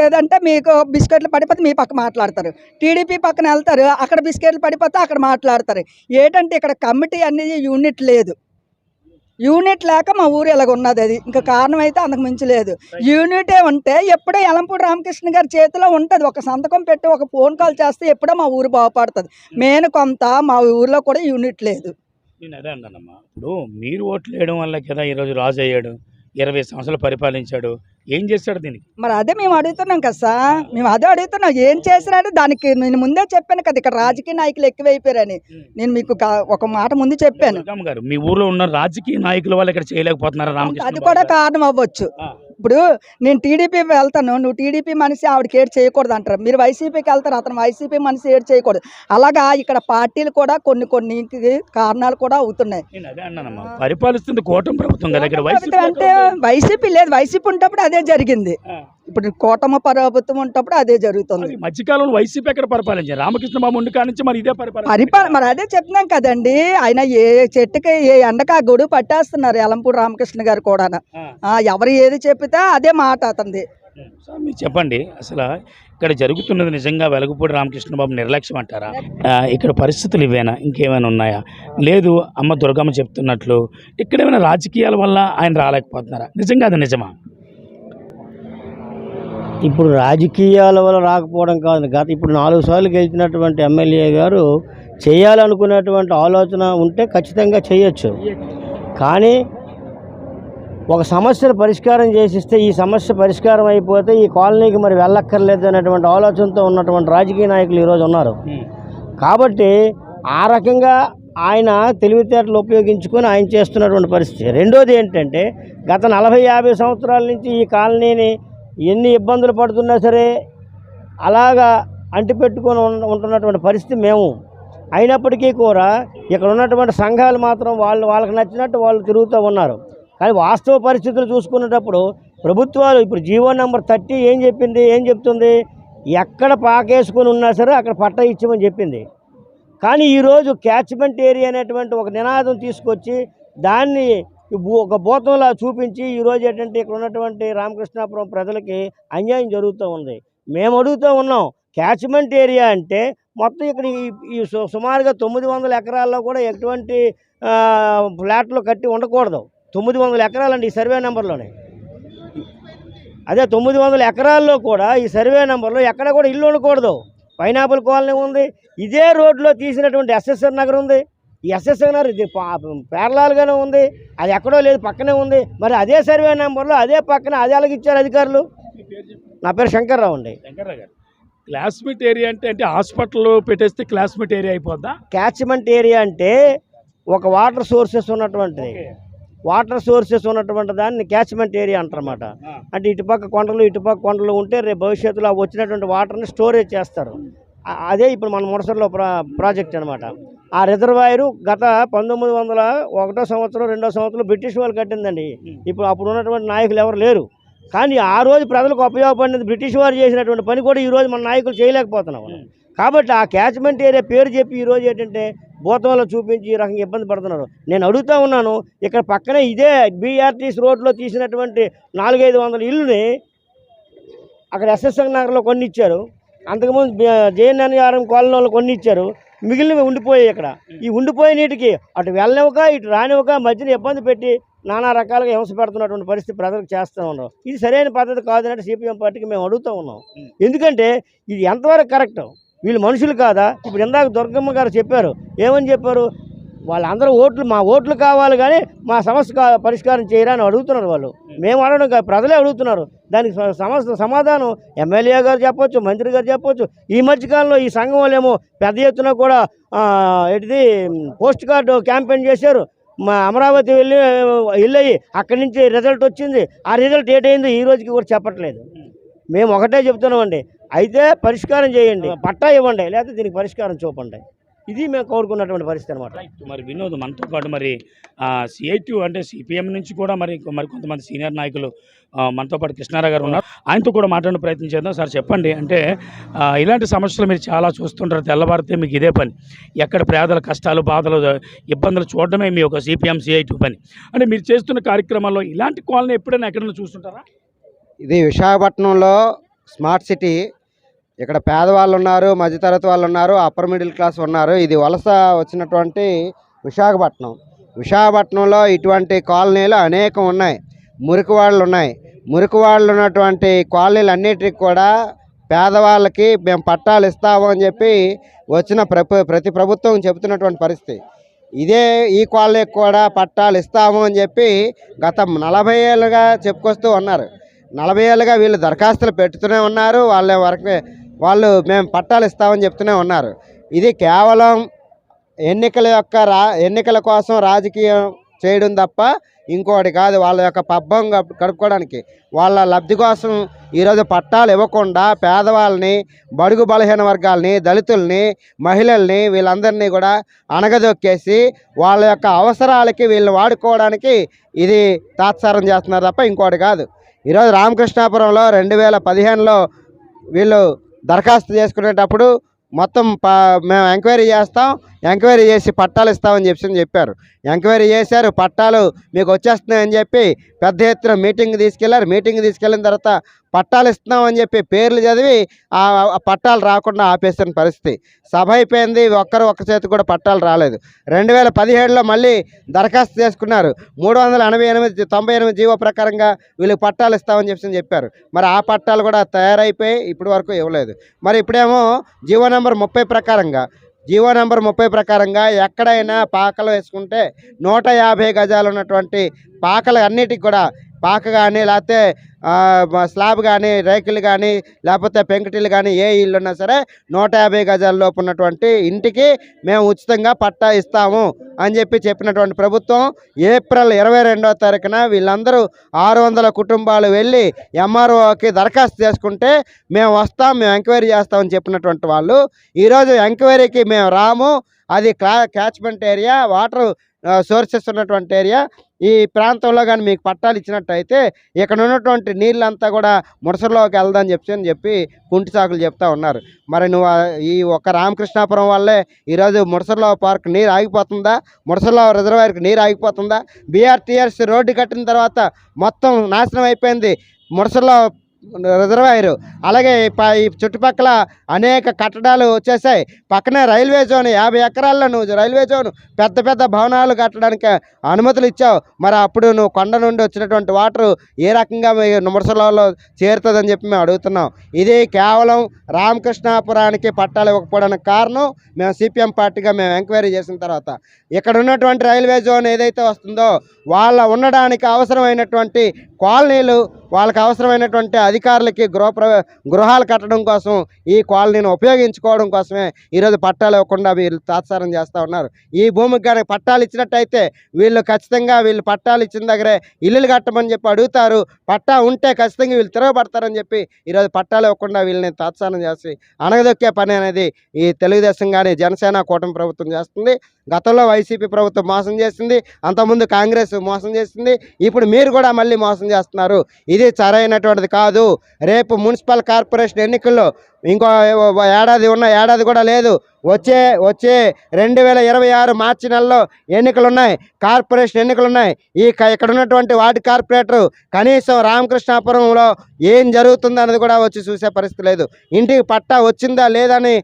ఏదంటే మీకు బిస్కెట్లు పడిపోతే మీ పక్క మాట్లాడతారు, టీడీపీ పక్కన వెళ్తారు, అక్కడ బిస్కెట్లు పడిపోతే అక్కడ మాట్లాడతారు. ఏంటంటే ఇక్కడ కమిటీ అనేది యూనిట్ లేదు. యూనిట్ లేక మా ఊరు ఇలాగ ఉన్నది. అది ఇంకా కారణం అయితే అంతకు మించి లేదు. యూనిటే ఉంటే ఎప్పుడో యలంపూడి రామకృష్ణ గారి చేతిలో ఉంటుంది. ఒక సంతకం పెట్టి ఒక ఫోన్ కాల్ చేస్తే ఎప్పుడో మా ఊరు బాగుపడుతుంది. మెయిన్ కొంత మా ఊర్లో కూడా యూనిట్ లేదు. నేను అదే అన్నానమ్మా, ఇప్పుడు మీరు ఓట్లు వేయడం వల్ల కదా ఈరోజు రాజు అయ్యాడు, 20 సంవత్సరాలు పరిపాలించాడు. ఏం చేశాడు దీనికి? మరి అదే మేము అడుగుతున్నాం కదా సార్, మేము అదే అడుగుతున్నాం. ఏం చేశారని దానికి నేను ముందే చెప్పాను కదా, ఇక్కడ రాజకీయ నాయకులు ఎక్కువైపోయారని. నేను మీకు ఒక మాట ముందు చెప్పాను. గారు, మీ ఊర్లో ఉన్న రాజకీయ నాయకుల వాళ్ళు ఇక్కడ చేయలేకపోతున్నారా రామకృష్ణ? అది కూడా కారణం అవ్వచ్చు. ఇప్పుడు నేను టీడీపీ వెళ్తాను, నువ్వు టీడీపీ మనిషి ఆవిడకి ఏడు చేయకూడదు అంటారు. మీరు వైసీపీకి వెళ్తారు, అతను వైసీపీ మనిషి ఏడు చేయకూడదు. అలాగా ఇక్కడ పార్టీలు కూడా కొన్ని కారణాలు కూడా అవుతున్నాయి. అదే అన్నానమ్మా, పరిపాలిస్తుంది కూటమి ప్రభుత్వం కదా, ఇక్కడ అంటే వైసీపీ లేదు. వైసీపీ ఉన్నప్పుడు అదే జరిగింది. ఇప్పుడు కూటమి ప్రభుత్వం ఉన్నప్పుడు అదే జరుగుతుంది. మధ్యకాలంలో వైసీపీ ఎక్కడ పరిపాలించారు? రామకృష్ణ బాబు ఉండి కానించి మరి ఇదే పరిపాలన. మరి అదే చెప్తున్నాం కదండి, ఆయన ఏ చెట్టుకి ఏ ఎండక ఆ గొడుగు పట్టేస్తున్నారు యలంపూడి రామకృష్ణ గారు కూడా. ఎవరు ఏది చెప్పితే అదే మాట అతనిది. సార్ మీరు చెప్పండి, అసలు ఇక్కడ జరుగుతున్నది నిజంగా వెలగపూడి రామకృష్ణ బాబు నిర్లక్ష్యం అంటారా? ఇక్కడ పరిస్థితులు ఇవేనా, ఇంకేమైనా ఉన్నాయా? లేదు అమ్మ దుర్గమ్మ చెప్తున్నట్లు ఇక్కడ ఏమైనా రాజకీయాల వల్ల ఆయన రాలేకపోతున్నారా? నిజంగా అది నిజమా? ఇప్పుడు రాజకీయాల వల్ల రాకపోవడం కాదు, ఇప్పుడు 4 సార్లు గెలిచినటువంటి ఎమ్మెల్యే గారు చేయాలనుకున్నటువంటి ఆలోచన ఉంటే ఖచ్చితంగా చేయొచ్చు. కానీ ఒక సమస్యను పరిష్కారం చేసిస్తే ఈ సమస్య పరిష్కారం అయిపోతే ఈ కాలనీకి మరి వెళ్ళక్కర్లేదు అనేటువంటి ఆలోచనతో ఉన్నటువంటి రాజకీయ నాయకులు ఈరోజు ఉన్నారు. కాబట్టి ఆ రకంగా ఆయన తెలివితేటలు ఉపయోగించుకొని ఆయన చేస్తున్నటువంటి పరిస్థితి. రెండోది ఏంటంటే గత 40-50 సంవత్సరాల నుంచి ఈ కాలనీని ఎన్ని ఇబ్బందులు పడుతున్నా సరే అలాగా అంటిపెట్టుకొని ఉంటున్నటువంటి పరిస్థితి మేము. అయినప్పటికీ కూడా ఇక్కడ ఉన్నటువంటి సంఘాలు మాత్రం వాళ్ళకి నచ్చినట్టు వాళ్ళు తిరుగుతూ ఉన్నారు. కానీ వాస్తవ పరిస్థితులు చూసుకునేటప్పుడు ప్రభుత్వాలు ఇప్పుడు జీవో నెంబర్ 30 ఏం చెప్తుంది, ఎక్కడ పాకేసుకొని ఉన్నా సరే అక్కడ పట్టా ఇచ్చామని చెప్పింది. కానీ ఈరోజు క్యాచ్మెంట్ ఏరియా అనేటువంటి ఒక నినాదం తీసుకొచ్చి దాన్ని ఒక భూతంలా చూపించి ఈరోజు ఏంటంటే ఇక్కడ ఉన్నటువంటి రామకృష్ణాపురం ప్రజలకి అన్యాయం జరుగుతూ ఉంది. మేము అడుగుతూ ఉన్నాం, క్యాచ్మెంట్ ఏరియా అంటే మొత్తం ఇక్కడ ఈ సుమారుగా 900 ఎకరాల్లో కూడా ఎటువంటి ఫ్లాట్లు కట్టి ఉండకూడదు. 900 ఎకరాలండి ఈ సర్వే నెంబర్లోనే. అదే 900 ఎకరాల్లో కూడా ఈ సర్వే నెంబర్లో ఎక్కడ కూడా ఇల్లు ఉండకూడదు. పైనాపిల్ కాలనీ ఉంది, ఇదే రోడ్లో తీసినటువంటి ఎస్ఎస్ఆర్ నగర్ ఉంది. ఈ ఎస్ఎస్ఆర్ నగర్ ఇది పేర్లాలుగానే ఉంది, అది ఎక్కడో లేదు, పక్కనే ఉంది. మరి అదే సర్వే నెంబర్లో అదే పక్కన అదే అలాగిచ్చారు అధికారులు. నా పేరు శంకర్రావు అండి. శంకర్రావు గారు, క్లాస్మేట్ ఏరియా అంటే హాస్పిటల్ పెట్టేస్తే క్లాస్మేట్ ఏరియా అయిపోద్దా? క్యాచ్మెంట్ ఏరియా అంటే ఒక వాటర్ సోర్సెస్ ఉన్నటువంటిది, వాటర్ సోర్సెస్ ఉన్నటువంటి దాన్ని క్యాచ్మెంట్ ఏరియా అంటారన్నమాట. అంటే ఇటుపక్క కొండలు ఉంటే రేపు భవిష్యత్తులో వచ్చినటువంటి వాటర్ని స్టోరేజ్ చేస్తారు. అదే ఇప్పుడు మన ముడసర్లో ప్రాజెక్ట్ అనమాట. ఆ రిజర్వాయరు గత 1901 సంవత్సరం 2వ సంవత్సరం బ్రిటిష్ వాళ్ళు కట్టిందండి. ఇప్పుడు అప్పుడు ఉన్నటువంటి నాయకులు ఎవరు లేరు. కానీ ఆ రోజు ప్రజలకు ఉపయోగపడినది బ్రిటిష్ వారు చేసినటువంటి పని కూడా ఈరోజు మన నాయకులు చేయలేకపోతున్నాం. కాబట్టి ఆ క్యాచ్మెంట్ ఏరియా పేరు చెప్పి ఈరోజు ఏంటంటే భూతంలో చూపించి ఈ రకంగా ఇబ్బంది పడుతున్నారు. నేను అడుగుతూ ఉన్నాను, ఇక్కడ పక్కనే ఇదే బీఆర్టీసీ రోడ్లో తీసినటువంటి 400-500 ఇల్లుని అక్కడ ఎస్ఎస్ఆర్ నగర్లో కొన్ని ఇచ్చారు, అంతకుముందు జేఎన్ఎన్ఆర్ఎం కాలనీలో కొన్ని ఇచ్చారు, మిగిలినవి ఉండిపోయాయి. ఇక్కడ ఈ ఉండిపోయే నీటికి అటు వెళ్ళనివ్వక ఇటు రానివ్వక మధ్యన ఇబ్బంది పెట్టి నానా రకాలుగా హింస పెడుతున్నటువంటి పరిస్థితి ప్రజలకు చేస్తూ ఉన్నాం. ఇది సరైన పద్ధతి కాదన్నట్టు సిపిఎం పార్టీకి మేము అడుగుతూ ఉన్నాం. ఎందుకంటే ఇది ఎంతవరకు కరెక్ట్? వీళ్ళు మనుషులు కాదా? ఇప్పుడు ఇందాక దుర్గమ్మ గారు చెప్పారు, ఏమని చెప్పారు? వాళ్ళందరూ మా ఓట్లు కావాలి కానీ మా సమస్య పరిష్కారం చేయరా అని అడుగుతున్నారు వాళ్ళు. మేము అడగడం కాదు, ప్రజలే అడుగుతున్నారు. దానికి సమాధానం ఎమ్మెల్యే గారు చెప్పొచ్చు, మంత్రి గారు చెప్పొచ్చు. ఈ మధ్యకాలంలో ఈ సంఘం వాళ్ళేమో పెద్ద ఎత్తున కూడా ఏంటిది పోస్ట్ కార్డు క్యాంపెయిన్ చేశారు. మా అమరావతి వెళ్ళి అక్కడి నుంచి రిజల్ట్ వచ్చింది. ఆ రిజల్ట్ ఏటైందో ఈ రోజుకి కూడా చెప్పట్లేదు. మేము ఒకటే చెప్తున్నామండి, అయితే పరిష్కారం చేయండి, పట్టా ఇవ్వండి, లేకపోతే దీనికి పరిష్కారం చూపండి. ఇది మేము కోరుకున్నటువంటి పరిస్థితి అనమాట. మరి వినోద్, మనతో పాటు మరి సిఐటియు అంటే సిపిఎం నుంచి కూడా మరి కొంతమంది సీనియర్ నాయకులు మనతో పాటు కృష్ణారావు గారు ఉన్నారు. ఆయనతో కూడా మాట్లాడే ప్రయత్నం చేద్దాం. సార్ చెప్పండి, అంటే ఇలాంటి సమస్యలు మీరు చాలా చూస్తుంటారు, తెల్లవారితే మీకు ఇదే పని, ఎక్కడ పేదల కష్టాలు బాధలు ఇబ్బందులు చూడడమే మీ ఒక సిపిఎం సిఐటియు పని. అంటే మీరు చేస్తున్న కార్యక్రమాల్లో ఇలాంటి కాలనీ ఎప్పుడైనా ఎక్కడైనా చూస్తుంటారా? ఇది విశాఖపట్నంలో స్మార్ట్ సిటీ. ఇక్కడ పేదవాళ్ళు ఉన్నారు, మధ్యతరగతి వాళ్ళు ఉన్నారు, అప్పర్ మిడిల్ క్లాస్ ఉన్నారు. ఇది వలస వచ్చినటువంటి విశాఖపట్నం. విశాఖపట్నంలో ఇటువంటి కాలనీలు అనేకం ఉన్నాయి, మురికివాళ్ళు ఉన్నాయి. మురికివాళ్ళు ఉన్నటువంటి కాలనీలు అన్నిటికి కూడా పేదవాళ్ళకి మేము పట్టాలు ఇస్తాము అని చెప్పి వచ్చిన ప్రతి ప్రభుత్వం చెబుతున్నటువంటి పరిస్థితి. ఈ కాలనీకి కూడా పట్టాలు ఇస్తాము అని చెప్పి గత 40 ఏళ్ళుగా చెప్పుకొస్తూ ఉన్నారు. 40 ఏళ్ళుగా వీళ్ళు దరఖాస్తులు పెడుతూనే ఉన్నారు. వాళ్ళు మేము పట్టాలు ఇస్తామని చెప్తూనే ఉన్నారు. ఇది కేవలం ఎన్నికల కోసం రాజకీయం చేయడం తప్ప ఇంకోటి కాదు. వాళ్ళ యొక్క పబ్బం గడుపుకోవడానికి, వాళ్ళ లబ్ధి కోసం ఈరోజు పట్టాలు ఇవ్వకుండా పేదవాళ్ళని, బడుగు బలహీన వర్గాలని, దళితుల్ని, మహిళల్ని వీళ్ళందరినీ కూడా అణగదొక్కేసి వాళ్ళ యొక్క అవసరాలకి వీళ్ళని వాడుకోవడానికి ఇది తాత్సారం చేస్తున్నారు తప్ప ఇంకోటి కాదు. ఈరోజు రామకృష్ణాపురంలో 2015లో వీళ్ళు దరఖాస్తు చేసుకునేటప్పుడు మొత్తం మేము ఎంక్వైరీ చేస్తాం, ఎంక్వైరీ చేసి పట్టాలు ఇస్తామని చెప్పారు. ఎంక్వైరీ చేశారు, పట్టాలు మీకు వచ్చేస్తున్నాయని చెప్పి పెద్ద ఎత్తున మీటింగ్ తీసుకెళ్లారు. మీటింగ్ తీసుకెళ్ళిన తర్వాత పట్టాలు ఇస్తున్నామని చెప్పి పేర్లు చదివి ఆ పట్టాలు రాకుండా ఆపేసిన పరిస్థితి. సభ అయిపోయింది, ఒక్క చేతి కూడా పట్టాలు రాలేదు. 2017లో మళ్ళీ దరఖాస్తు చేసుకున్నారు. 398 జీవో ప్రకారంగా వీళ్ళకి పట్టాలు ఇస్తామని చెప్పారు. మరి ఆ పట్టాలు కూడా తయారైపోయి ఇప్పటి వరకు ఇవ్వలేదు. మరి ఇప్పుడేమో జీవో నెంబర్ 30 ప్రకారంగా ఎక్కడైనా పాకలు వేసుకుంటే 150 గజాలు ఉన్నటువంటి పాకలు అన్నిటికి కూడా, పాక కానీ లేకపోతే స్లాబ్ కానీ, రేకులు కానీ, లేకపోతే పెంకుటిల్లు కానీ, ఏ ఇల్లు ఉన్నా సరే 150 గజాల లోపు ఉన్నటువంటి ఇంటికి మేము ఉచితంగా పట్టా ఇస్తాము అని చెప్పినటువంటి ప్రభుత్వం ఏప్రిల్ 22వ తారీఖున వీళ్ళందరూ 600 కుటుంబాలు వెళ్ళి ఎంఆర్ఓకి దరఖాస్తు చేసుకుంటే మేము వస్తాం, మేము ఎంక్వైరీ చేస్తామని చెప్పినటువంటి వాళ్ళు ఈరోజు ఎంక్వైరీకి మేము రాము, అది క్యాచ్మెంట్ ఏరియా, వాటర్ సోర్సెస్ ఉన్నటువంటి ఏరియా. ఈ ప్రాంతంలో కానీ మీకు పట్టాలు ఇచ్చినట్టయితే ఇక్కడ ఉన్నటువంటి నీళ్ళంతా కూడా ముడసర్లోకి వెళ్దని చెప్పి కుంటి సాకులు చెప్తా ఉన్నారు. మరి నువ్వు ఈ ఒక్క రామకృష్ణాపురం వల్లే ఈరోజు ముడసర్లో పార్క్ నీరు ఆగిపోతుందా? ముడసర్లో రిజర్వాయర్కి నీరు ఆగిపోతుందా? BRTS రోడ్డు కట్టిన తర్వాత మొత్తం నాశనం అయిపోయింది ముడసర్లో రిజర్వాయరు. అలాగే ఈ చుట్టుపక్కల అనేక కట్టడాలు వచ్చేసాయి. పక్కనే రైల్వే జోన్ 50 ఎకరాల్లో నువ్వు రైల్వే జోన్ పెద్ద పెద్ద భవనాలు కట్టడానికి అనుమతులు ఇచ్చావు. మరి అప్పుడు నువ్వు కొండ నుండి వచ్చినటువంటి వాటరు ఏ రకంగా ముడసర్లలో చేరుతుందని చెప్పి మేము అడుగుతున్నాం. ఇది కేవలం రామకృష్ణాపురానికి పట్టాలు ఇవ్వకపోవడానికి కారణం మేము CPM పార్టీగా మేము ఎంక్వైరీ చేసిన తర్వాత ఇక్కడ ఉన్నటువంటి రైల్వే జోన్ ఏదైతే వస్తుందో వాళ్ళ ఉండడానికి అవసరమైనటువంటి కాలనీలు, వాళ్ళకి అవసరమైనటువంటి అధికారులకి గృహాలు కట్టడం కోసం ఈ కాలనీని ఉపయోగించుకోవడం కోసమే ఈరోజు పట్టాలు ఇవ్వకుండా వీళ్ళు తాత్సారం చేస్తూ ఉన్నారు. ఈ భూమికి కానీ పట్టాలు ఇచ్చినట్టయితే వీళ్ళు ఖచ్చితంగా పట్టాలు ఇచ్చిన దగ్గరే ఇల్లులు కట్టమని చెప్పి అడుగుతారు. పట్టా ఉంటే ఖచ్చితంగా వీళ్ళు తిరగబడతారని చెప్పి ఈరోజు పట్టాలు ఇవ్వకుండా వీళ్ళని తాత్సారం చేసి అణగదొక్కే పని అనేది ఈ తెలుగుదేశం కానీ జనసేన కూటమి ప్రభుత్వం చేస్తుంది. గతంలో వైసీపీ ప్రభుత్వం మోసం చేసింది, అంతకుముందు కాంగ్రెస్ మోసం చేసింది, ఇప్పుడు మీరు కూడా మళ్ళీ మోసం చేస్తున్నారు. ఇది సరైనటువంటిది కాదు. రేపు మున్సిపల్ కార్పొరేషన్ ఎన్నికల్లో ఇంకో ఏడాది కూడా లేదు. వచ్చే 2026 మార్చి నెలలో ఎన్నికలు ఉన్నాయి, కార్పొరేషన్ ఎన్నికలు ఉన్నాయి. ఇక్కడ ఉన్నటువంటి వార్డు కార్పొరేటరు కనీసం రామకృష్ణాపురంలో ఏం జరుగుతుందన్నది కూడా వచ్చి చూసే పరిస్థితి లేదు. ఇంటికి పట్టా వచ్చిందా లేదని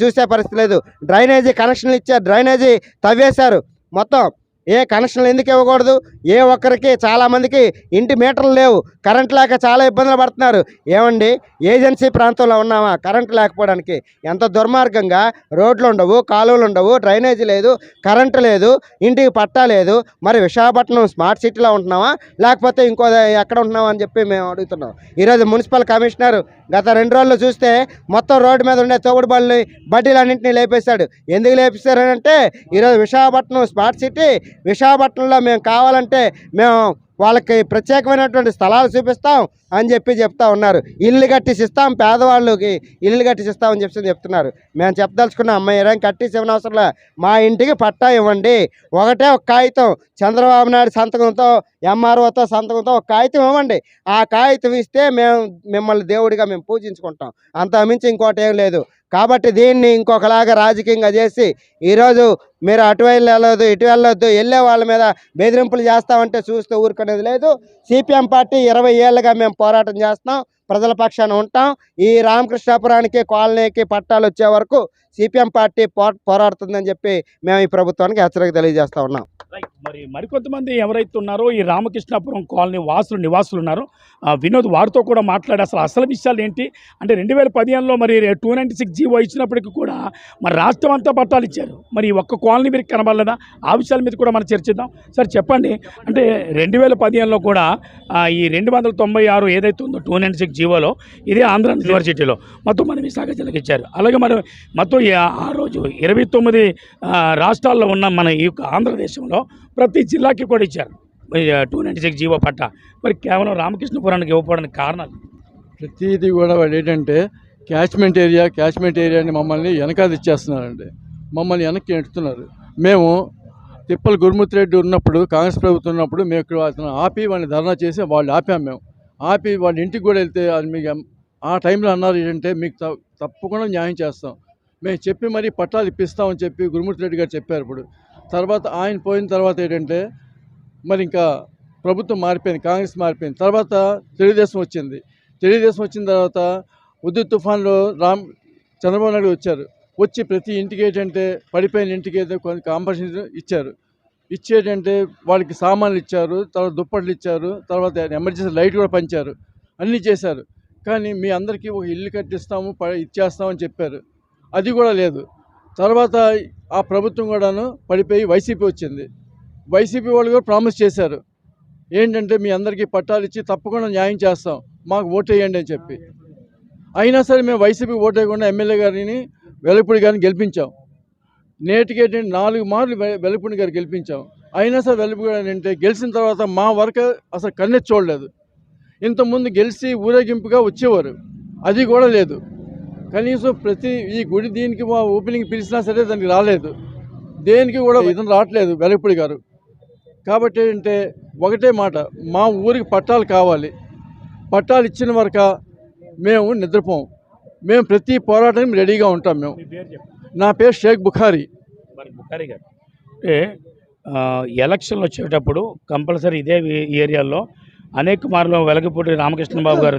చూసే పరిస్థితి లేదు. డ్రైనేజీ కనెక్షన్లు ఇచ్చారు, డ్రైనేజీ తవ్వేశారు. మొత్తం ఏ కనెక్షన్లు ఎందుకు ఇవ్వకూడదు? ఏ ఒక్కరికి చాలామందికి ఇంటి మీటర్లు లేవు, కరెంట్ లేక చాలా ఇబ్బందులు పడుతున్నారు. ఏమండి, ఏజెన్సీ ప్రాంతంలో ఉన్నామా కరెంట్ లేకపోవడానికి? ఎంత దుర్మార్గంగా! రోడ్లు ఉండవు, కాలువలు ఉండవు, డ్రైనేజీ లేదు, కరెంటు లేదు, ఇంటికి పట్టా లేదు. మరి విశాఖపట్నం స్మార్ట్ సిటీలో ఉంటున్నావా లేకపోతే ఇంకో ఎక్కడ ఉంటున్నావా అని చెప్పి మేము అడుగుతున్నాం. ఈరోజు మున్సిపల్ కమిషనర్ గత 2 రోజులు చూస్తే మొత్తం రోడ్డు మీద ఉండే తోగుడు బడ్డీలన్నింటినీ లేపేశాడు. ఎందుకు లేపేశారంటే ఈరోజు విశాఖపట్నం స్మార్ట్ సిటీ, విశాఖపట్నంలో మేము కావాలంటే మేము వాళ్ళకి ప్రత్యేకమైనటువంటి స్థలాలు చూపిస్తాం అని చెప్తా ఉన్నారు. ఇల్లు కట్టిసిస్తాం, పేదవాళ్ళకి ఇల్లు కట్టిసిస్తామని చెప్తున్నారు. మేము చెప్పదలుచుకున్న అమ్మాయి కట్టిసి ఇవ్వనవసరంలే, మా ఇంటికి పట్టా ఇవ్వండి. ఒక కాగితం చంద్రబాబు నాయుడు సంతకంతో, MROతో సంతకంతో ఒక కాగితం ఇవ్వండి. ఆ కాగితం ఇస్తే మేము మిమ్మల్ని దేవుడిగా మేము పూజించుకుంటాం. అంతకుమించి ఇంకోటి ఏం లేదు. కాబట్టి దీన్ని ఇంకొకలాగా రాజకీయంగా చేసి ఈరోజు మీరు అటు వెళ్ళలేదు, ఇటు వెళ్ళొద్దు, వెళ్ళే వాళ్ళ మీద బెదిరింపులు చేస్తామంటే చూస్తూ ఊరుకునేది లేదు. CPM పార్టీ 20 ఏళ్ళుగా మేము పోరాటం చేస్తాం, ప్రజల పక్షాన ఉంటాం. ఈ రామకృష్ణాపురానికి కాలనీకి పట్టాలు వచ్చే వరకు CPM పార్టీ పోరాడుతుందని చెప్పి మేము ఈ ప్రభుత్వానికి హెచ్చరిక తెలియజేస్తా ఉన్నాం. మరి మరికొంతమంది ఎవరైతే ఉన్నారో ఈ రామకృష్ణాపురం కాలనీ నివాసులు ఉన్నారో వినోద్ వారితో కూడా మాట్లాడి అసలు విషయాలు ఏంటి అంటే 2015లో మరి 296 జీవో ఇచ్చినప్పటికీ కూడా మరి రాష్ట్రం అంతా పట్టాలు ఇచ్చారు. మరి ఒక్క కాలనీ మీరు కనబడలేదా? ఆ విషయాల మీద కూడా మనం చర్చిద్దాం. సార్ చెప్పండి, అంటే 2015లో కూడా ఈ 296 ఏదైతే ఉందో 296 జీవోలో ఇదే ఆంధ్ర యూనివర్సిటీలో మొత్తం మన విశాఖ జిల్లాకి ఇచ్చారు. అలాగే మరి మొత్తం ఆ రోజు 29 రాష్ట్రాల్లో ఉన్న మన ఈ యొక్క ఆంధ్రదేశంలో ప్రతి జిల్లాకి కూడా ఇచ్చారు 296 జీవో పట్టా. మరి కేవలం రామకృష్ణపురానికి ఇవ్వకపోవడానికి కారణాలు ప్రతిదీ కూడా వాళ్ళు ఏంటంటే క్యాచ్మెంట్ ఏరియాని మమ్మల్ని వెనకాది ఇచ్చేస్తున్నారండి. మమ్మల్ని వెనక్కి నెట్టుతున్నారు. మేము తిప్పల గురుమూర్తి రెడ్డి ఉన్నప్పుడు, కాంగ్రెస్ ప్రభుత్వం ఉన్నప్పుడు మేము ఇక్కడ అతను ఆపి వాళ్ళని ధర్నా చేసి వాళ్ళు ఆపాము. మేము ఆపి వాళ్ళ ఇంటికి కూడా వెళ్తే అది మీకు ఆ టైంలో అన్నారు ఏంటంటే మీకు తప్పకుండా న్యాయం చేస్తాం, మేము చెప్పి మరీ పట్టాలు ఇప్పిస్తామని చెప్పి గురుమూర్తి రెడ్డి గారు చెప్పారు. ఇప్పుడు తర్వాత ఆయన పోయిన తర్వాత ఏంటంటే మరి ఇంకా ప్రభుత్వం మారిపోయింది, కాంగ్రెస్ మారిపోయింది. తర్వాత తెలుగుదేశం వచ్చింది. తెలుగుదేశం వచ్చిన తర్వాత ఉద్దు తుఫాన్లో చంద్రబాబు నాయుడు వచ్చారు. వచ్చి ప్రతి ఇంటికి ఏంటంటే పడిపోయిన ఇంటికి అయితే కొన్ని కాంపన్సేషన్ ఇచ్చారు. ఇచ్చేటంటే వాళ్ళకి సామాన్లు ఇచ్చారు, తర్వాత దుప్పట్లు ఇచ్చారు, తర్వాత ఎమర్జెన్సీ లైట్ కూడా పంచారు, అన్నీ చేశారు. కానీ మీ అందరికీ ఒక ఇల్లు కట్టిస్తాము ఇచ్చేస్తామని చెప్పారు, అది కూడా లేదు. తర్వాత ఆ ప్రభుత్వం కూడాను పడిపోయి వైసీపీ వచ్చింది. వైసీపీ వాళ్ళు కూడా ప్రామిస్ చేశారు ఏంటంటే మీ అందరికీ పట్టాలు ఇచ్చి తప్పకుండా న్యాయం చేస్తాం, మాకు ఓటేయండి అని చెప్పి. అయినా సరే మేము వైసీపీ ఓటేయకుండా ఎమ్మెల్యే గారిని వెలగపూడి గారిని గెలిపించాం. నేటికి ఏంటంటే 4 మార్లు వెలగపూడి గారు గెలిపించాం. అయినా సరే వెలగపూడి గారు అంటే గెలిచిన తర్వాత మా వరకు అసలు కన్నెత్తి చూడలేదు. ఇంతకుముందు గెలిచి ఊరేగింపుగా వచ్చేవారు, అది కూడా లేదు. కనీసం ప్రతి ఈ గుడి దీనికి ఓపెనింగ్ పిలిచినా సరే దానికి రాలేదు, దేనికి కూడా ఇతను రావట్లేదు వెలగపూడి గారు. కాబట్టి ఏంటంటే ఒకటే మాట, మా ఊరికి పట్టాలు కావాలి. పట్టాలు ఇచ్చిన వరకు మేము నిద్రపోం. మేము ప్రతి పోరాటానికి రెడీగా ఉంటాం. మేము మీ పేరు చెప్పండి. నా పేరు షేక్ బుఖారీ. మరి బుఖారీ గారు అంటే ఎలక్షన్లు వచ్చేటప్పుడు కంపల్సరీ ఇదే ఏరియాలో అనేక మార్లు వెలగపూడి రామకృష్ణ బాబు గారు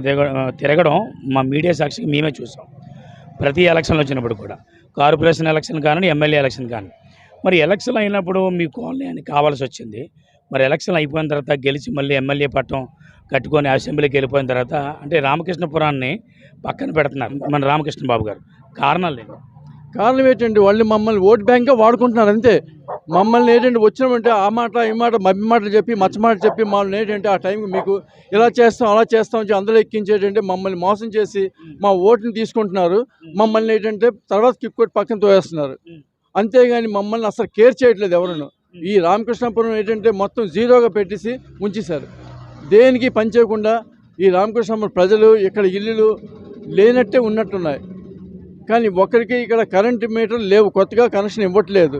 తిరగడం మా మీడియా సాక్షికి మేమే చూసాం. ప్రతి ఎలక్షన్లు వచ్చినప్పుడు కూడా, కార్పొరేషన్ ఎలక్షన్ కానీ ఎమ్మెల్యే ఎలక్షన్ కానీ. మరి ఎలక్షన్ అయినప్పుడు మీ కాలనీ అని కావాల్సి వచ్చింది. మరి ఎలక్షన్ అయిపోయిన తర్వాత గెలిచి మళ్ళీ ఎమ్మెల్యే పట్టం కట్టుకొని అసెంబ్లీకి వెళ్ళిపోయిన తర్వాత అంటే రామకృష్ణపురాన్ని పక్కన పెడుతున్నారు మన రామకృష్ణ బాబు గారు. కారణాలు ఏంటి? కారణం ఏంటంటే వాళ్ళు మమ్మల్ని ఓట్ బ్యాంక్గా వాడుకుంటున్నారు అంతే. మమ్మల్ని ఏంటంటే వచ్చినామంటే ఆ మాట ఈ మాట మబ్బి మాటలు చెప్పి మచ్చ మాట చెప్పి మమ్మల్ని ఏంటంటే ఆ టైంకి మీకు ఇలా చేస్తాం అలా చేస్తాం అని అందులో ఎక్కించేటంటే మమ్మల్ని మోసం చేసి మా ఓటుని తీసుకుంటున్నారు. మమ్మల్ని ఏంటంటే తర్వాత కిక్ కొట్టి పక్కన తోయేస్తున్నారు. అంతేగాని మమ్మల్ని అసలు కేర్ చేయట్లేదు ఎవరును. ఈ రామకృష్ణపురం ఏంటంటే మొత్తం జీరోగా పెట్టేసి ఉంచేశారు. దేనికి పని చేయకుండా ఈ రామకృష్ణపురం ప్రజలు ఇక్కడ ఇల్లులు లేనట్టే ఉన్నట్టున్నాయి. కానీ ఒకరికి ఇక్కడ కరెంటు మీటర్లు లేవు, కొత్తగా కనెక్షన్ ఇవ్వట్లేదు.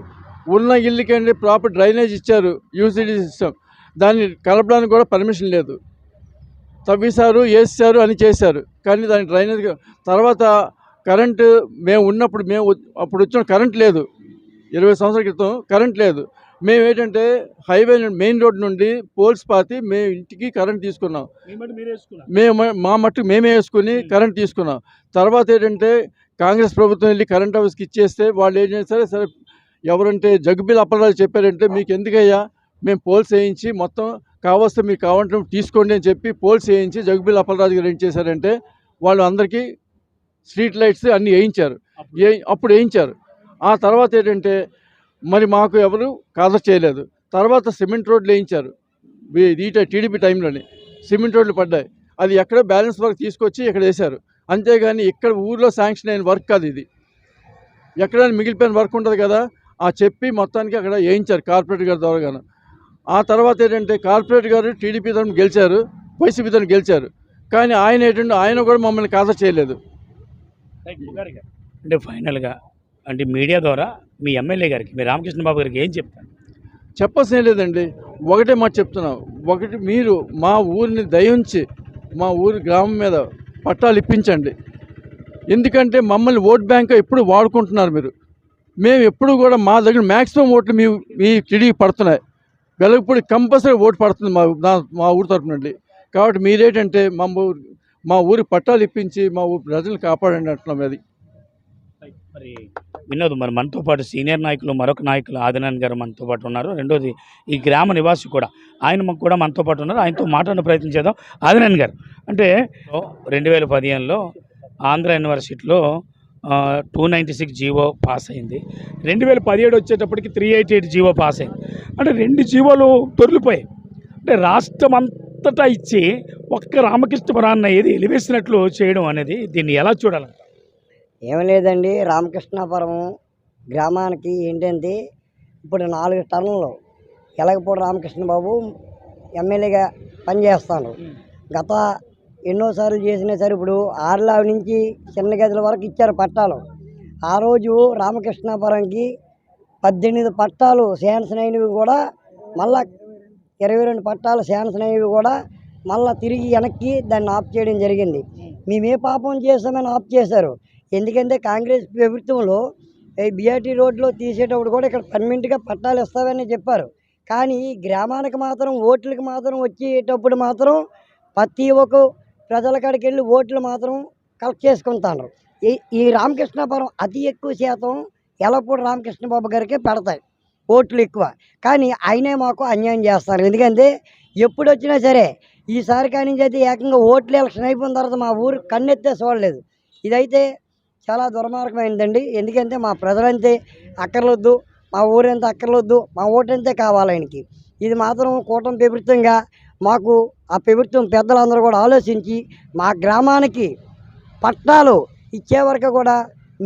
ఉన్న ఇల్లుకంటే ప్రాపర్ డ్రైనేజ్ ఇచ్చారు, యూసిడీ సిస్టమ్, దాన్ని కలపడానికి కూడా పర్మిషన్ లేదు. తవ్వేశారు, వేసారు అని చేశారు, కానీ దాని డ్రైనేజ్ తర్వాత కరెంటు మేము ఉన్నప్పుడు అప్పుడు వచ్చిన కరెంట్ లేదు. 20 సంవత్సరాల క్రితం కరెంట్ లేదు. మేము ఏంటంటే హైవే మెయిన్ రోడ్ నుండి పోల్స్ పాతి మేము ఇంటికి కరెంట్ తీసుకున్నాం. మా మట్టుకు మేమే వేసుకుని కరెంట్ తీసుకున్నాం. తర్వాత ఏంటంటే కాంగ్రెస్ ప్రభుత్వం వెళ్ళి కరెంట్ హౌస్కి ఇచ్చేస్తే వాళ్ళు ఏం చేస్తారో సరే, ఎవరంటే జగ్గుబిల్ అప్పలరాజు చెప్పారంటే మీకు ఎందుకయ్యా మేము పోల్స్ వేయించి మొత్తం కావస్తే మీకు కావాలంటే తీసుకోండి అని చెప్పి పోల్స్ వేయించి జగ్గుబిల్ అప్పలరాజు గారు ఏం చేశారంటే వాళ్ళు అందరికీ స్ట్రీట్ లైట్స్ అన్నీ వేయించారు. అప్పుడు వేయించారు. ఆ తర్వాత ఏంటంటే మరి మాకు ఎవరు కాదర్ చేయలేదు. తర్వాత సిమెంట్ రోడ్లు వేయించారు. టీడీపీ టైంలోనే సిమెంట్ రోడ్లు పడ్డాయి. అది ఎక్కడ బ్యాలెన్స్ వర్క్ తీసుకొచ్చి ఇక్కడ వేశారు. అంతేగాని ఇక్కడ ఊర్లో శాంక్షన్ అయిన వర్క్ కాదు ఇది. ఎక్కడైనా మిగిలిపోయిన వర్క్ ఉంటుంది కదా, ఆ చెప్పి మొత్తానికి అక్కడ వేయించారు కార్పొరేటర్ గారి ద్వారాగాను. ఆ తర్వాత ఏంటంటే కార్పొరేటర్ గారు టీడీపీ తరఫున గెలిచారు, వైసీపీ తరఫున గెలిచారు. కానీ ఆయన ఏంటంటే ఆయన కూడా మమ్మల్ని కాదర్ చేయలేదు. అంటే ఫైనల్గా అంటే మీడియా ద్వారా మీ ఎమ్మెల్యే గారికి, మీ రామకృష్ణ బాబు గారికి ఏం చెప్తాను? చెప్పాల్సిన లేదండి, ఒకటే మాట చెప్తున్నాం. ఒకటి, మీరు మా ఊరిని దయించి మా ఊరి గ్రామం మీద పట్టాలు ఇప్పించండి. ఎందుకంటే మమ్మల్ని ఓట్ బ్యాంక్ ఎప్పుడు వాడుకుంటున్నారు మీరు. మేము ఎప్పుడు కూడా మా దగ్గర మ్యాక్సిమం ఓట్లు మీ టీడీపీ పడుతున్నాయి. వెలగపూడి కంపల్సరీ ఓటు పడుతుంది మా ఊరి తరఫు నుండి. కాబట్టి మీరేంటంటే మా ఊరి పట్టాలు ఇప్పించి మా ఊరి ప్రజలు కాపాడండి అంటున్నాం. అది మరి వినోద్, మరి మనతో పాటు సీనియర్ నాయకులు మరొక నాయకులు ఆదినారాయణ గారు మనతో పాటు ఉన్నారు. రెండోది ఈ గ్రామ నివాసి కూడా, ఆయన కూడా మనతో పాటు ఉన్నారు. ఆయనతో మాట్లాడే ప్రయత్నం చేద్దాం. ఆదినారాయణ గారు, అంటే 2015లో ఆంధ్ర యూనివర్సిటీలో 296 జీవో పాస్ అయింది. 2017 వచ్చేటప్పటికి 388 జీవో పాస్ అయింది. అంటే 2 జీవోలు దొరికిపోయాయి. అంటే రాష్ట్రం అంతటా ఇచ్చి ఒక్క రామకృష్ణపురాన్ని ఏది ఎలివేసినట్లు చేయడం అనేది దీన్ని ఎలా చూడాలి? ఏం లేదండి, రామకృష్ణాపురం గ్రామానికి ఏంటంటే ఇప్పుడు 4 టర్నులు ఎలగపూడి రామకృష్ణ బాబు ఎమ్మెల్యేగా పనిచేస్తాను. గత ఎన్నోసార్లు చేసినా సరే ఇప్పుడు ఆర్లా నుంచి చిన్న గదుల వరకు ఇచ్చారు పట్టాలు. ఆ రోజు రామకృష్ణాపురంకి 18 పట్టాలు శాంక్షన్ అయినవి కూడా మళ్ళా 22 పట్టాలు శాంక్షన్ అయినవి కూడా మళ్ళీ తిరిగి వెనక్కి దాన్ని ఆఫ్ చేయడం జరిగింది. మేమే పాపం చేస్తామని ఆఫ్ చేశారు. ఎందుకంటే కాంగ్రెస్ ప్రభుత్వంలో ఈ బిఆర్టీ రోడ్లో తీసేటప్పుడు కూడా ఇక్కడ పర్మనెంట్గా పట్టాలు ఇస్తామని చెప్పారు. కానీ గ్రామానికి మాత్రం ఓట్లకి మాత్రం వచ్చేటప్పుడు మాత్రం ప్రతి ఒక్క ప్రజల కాడికి వెళ్ళి ఓట్లు మాత్రం కలెక్ట్ చేసుకుంటారు. ఈ రామకృష్ణాపురం అతి ఎక్కువ శాతం ఎలగపూడి రామకృష్ణ బాబు గారికి పెడతాయి ఓట్లు ఎక్కువ. కానీ ఆయనే మాకు అన్యాయం చేస్తారు. ఎందుకంటే ఎప్పుడు వచ్చినా సరే ఈసారి కానీ అయితే ఏకంగా ఓట్లు ఎలక్షన్ అయిపోయిన తర్వాత మా ఊరు కన్నెత్తే చూడలేదు. ఇదైతే చాలా దుర్మార్గమైందండి. ఎందుకంటే మా ప్రజలంతే అక్కర్లొద్దు, మా ఊరంతా అక్కర్లొద్దు, మా ఓటంతే కావాలి ఆయనకి. ఇది మాత్రం కూటమి ప్రభుత్వంగా మాకు ఆ ప్రభుత్వం పెద్దలందరూ కూడా ఆలోచించి మా గ్రామానికి పట్టాలు ఇచ్చే వరకు కూడా